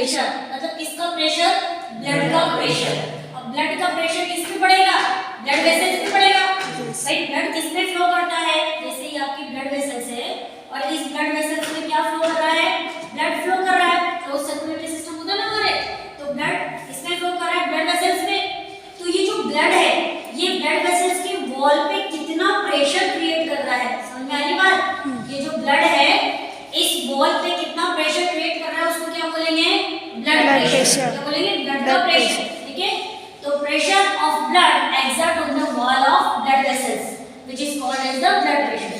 Pressure मतलब किसका pressure, blood का प्रेशर। अब ब्लड का प्रेशर किस पे पड़ेगा, ब्लड वेसल्स पे पड़ेगा। भाई ब्लड किस में फ्लो करता है, जैसे ही आपकी ब्लड वेसल्स है और इस ब्लड वेसल्स में क्या फ्लो कर रहा है, ब्लड फ्लो कर रहा है। तो सर्कुलेटरी सिस्टम होता है ना हमारे, तो ब्लड इसमें फ्लो कर रहा है ब्लड वेसल्स में। तो ये जो ब्लड है ये ब्लड वेसल्स के वॉल पे कितना प्रेशर क्रिएट कर रहा है, समझ में आ रही बात। ये जो ब्लड है इस वॉल पे कितना प्रेशर क्रिएट कर रहा है उसको क्या बोलेंगे, ब्लड प्रेशर। क्या बोलेंगे, ब्लड का प्रेशर। ठीक है, तो pressure of blood exert on the wall of blood vessels which is called as the blood pressure.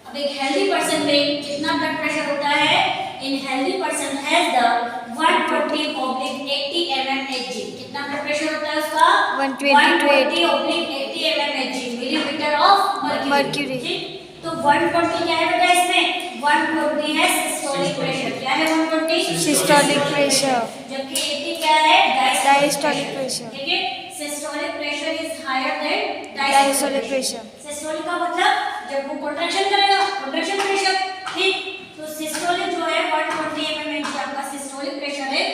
अब एक हेल्दी पर्सन में कितना ब्लड प्रेशर होता है, इन healthy person has the 120/80 mmHg। कितना ब्लड प्रेशर होता है उसका, 120/80 mmHg मिलीमीटर ऑफ मर्क्यूरी। तो 120 क्या है बेटा इसमें, 120 है सिस्टोलिक प्रेशर। क्या है 120, सिस्टोलिक प्रेशर, जबकि 80 क्या है, डायस्टोलिक प्रेशर। ठीक है, systolic pressure is higher than diastolic pressure. Systolic का मतलब जब वो कॉन्ट्रैक्शन करेगा, कॉन्ट्रैक्शन प्रेशर। ठीक, तो सिस्टोलिक जो है 120 mmHg आपका सिस्टोलिक प्रेशर है।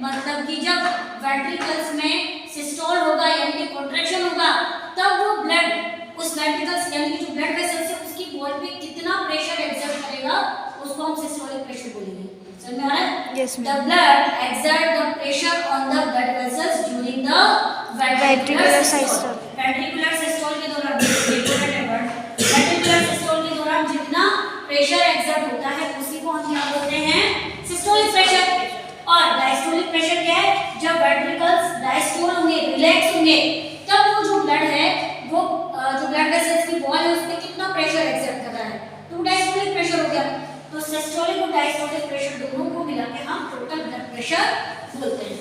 मतलब कि जब वेंट्रिकल्स में सिस्टोल होगा यानी कि कॉन्ट्रैक्शन होगा तब वो ब्लड उस वेंट्रिकल्स यानी कि जो ब्लड वेसल्स है उसकी वॉल पे कितना प्रेशर एक्सर्ट करेगा उसको हम सिस्टोलिक प्रेशर बोलेंगे। समझ में आ रहा है, yes the blood exert the pressure on the blood vessels during the ventricular systole. Ventricular systole के दौरान वेंट्रिकुलर सिस्टोल के दौरान जितना प्रेशर एक्सर्ट होता है उसी को हम क्या बोलते हैं, सिस्टोलिक प्रेशर। और डायस्टोलिक प्रेशर क्या है, जब वेंट्रिकल्स डायस्टोल होंगे, रिलैक्स होंगे तब वो जो ब्लड है वो जो ब्लड वेसल्स की वॉल है उस पे कितना प्रेशर एक्सर्ट कर रहा है, तो डायस्टोलिक प्रेशर हो गया। तो सिस्टोलिक और डायस्टोलिक प्रेशर दोनों को मिला के हम टोटल ब्लड प्रेशर बोलते हैं।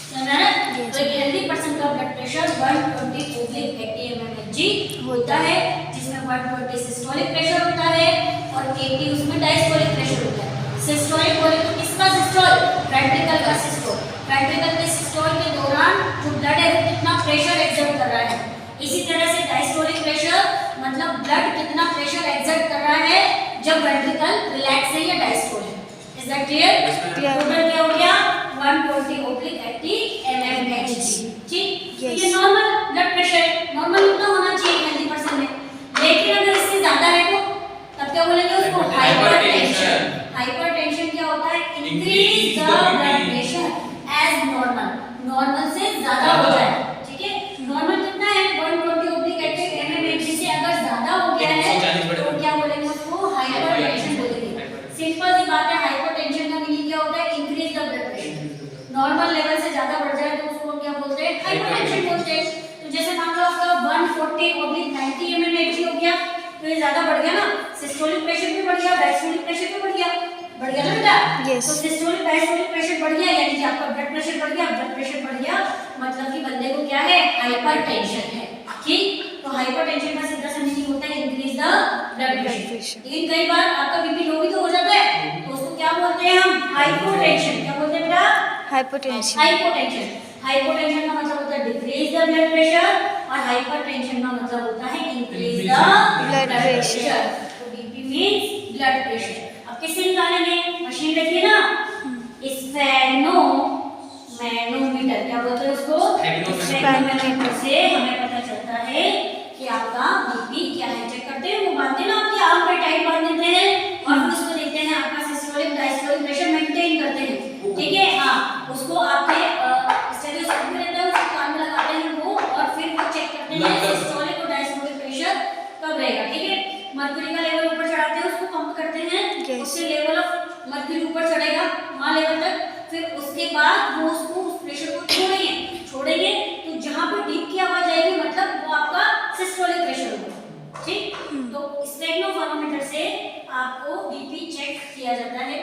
समझ रहे हैं, तो एक हेल्दी पर्सन का ब्लड प्रेशर 120/80 mmHg होता है, जिसमें 120 सिस्टोलिक प्रेशर होता है और 80 उसमें डायस्टोलिक प्रेशर होता है। सिस्टोलिक बोले तो किसका सिस्टोल, वेंट्रिकल का सिस्टोल। वेंट्रिकल के सिस्टोल के दौरान जो ब्लड है वो कितना प्रेशर एक्सर्ट कर रहा है। इसी तरह से डायस्टोलिक प्रेशर मतलब ब्लड कितना प्रेशर एक्सर्ट कर रहा है जब वेंट्रिकल रिलैक्स है या डायस्टोल है। इज दैट क्लियर, टोटल क्या हो गया 120/80 mmHg। ठीक, ये नॉर्मल ब्लड प्रेशर है, नॉर्मल इतना होना चाहिए हेल्दी पर्सन में। लेकिन अगर इससे ज्यादा है तो तब क्या बोलेंगे उसको, हाइपरटेंशन। हाइपरटेंशन क्या होता है, increase the blood pressure as normal, normal से ज्यादा हो जाए। ठीक है, नॉर्मल कितना है 120/80 mmHg से अगर ज्यादा हो गया है तो क्या बोलेंगे उसको, हाइपरटेंशन बोलेंगे। सिंपल सी बात है, हाइपरटेंशन का मीनिंग क्या होता है, increase the blood pressure. Normal level से ज्यादा बढ़ जाए तो उसको क्या बोलते हैं, हाइपरटेंशन बोलते हैं। तो जैसे मान लो आपका 140/90 mmHg हो गया तो ये ज्यादा बढ़ गया ना, सिस्टोलिक प्रेशर भी बढ़ गया, डायस्टोलिक प्रेशर भी बढ़ गया ना बेटा। yes. तो सिस्टोलिक डायस्टोलिक प्रेशर बढ़ गया यानी कि आपका ब्लड प्रेशर बढ़ गया, ब्लड प्रेशर बढ़ गया मतलब कि बंदे को क्या है, हाइपरटेंशन है। ठीक, तो हाइपरटेंशन का सीधा सा मीनिंग होता है इंक्रीज द ब्लड प्रेशर। लेकिन कई बार आपका बीपी लो भी तो हो जाता है तो उसको क्या बोलते हैं हम, हाइपोटेंशन। क्या बोलते हैं बेटा, हाइपोटेंशन। हाइपोटेंशन। हाइपोटेंशन का मतलब होता है डिक्रीज द ब्लड प्रेशर और हाइपरटेंशन का मतलब होता है इंक्रीज द ब्लड प्रेशर। तो बीपी मींस ब्लड प्रेशर। अब किससे निकालेंगे, मशीन रखिए ना, स्फेग्नोमीटर। क्या बोलते हैं उसको, स्फेग्नोमीटर से हमें पता चलता है कि आपका बीपी क्या है। चेक करते हैं, वो बांधते ना आपकी आंख पे टाइट बांध देते हैं और फिर उसको देखते हैं आपका सिस्टोलिक डायस्टोलिक प्रेशर मेंटेन करते हैं। ठीक है, हाँ, उसको आपके स्टेथोस्कोप में रहता है, उसको कान में लगाते हैं वो और फिर वो चेक करते हैं सिस्टोलिक और डायस्टोलिक प्रेशर कब रहेगा। ठीक है, मर्क्यूरी का लेवल ऊपर चढ़ाते हैं, उसको पंप करते हैं, उससे लेवल ऑफ मर्क्यूरी ऊपर चढ़ेगा वहां लेवल तक, फिर उसके बाद वो उसको उस प्रेशर को छोड़ेंगे तो जहां पे डीप की आवाज आएगी मतलब वो आपका सिस्टोलिक प्रेशर होगा। ठीक, तो स्फेग्नोफार्मोमीटर से आपको बीपी चेक किया जाता है।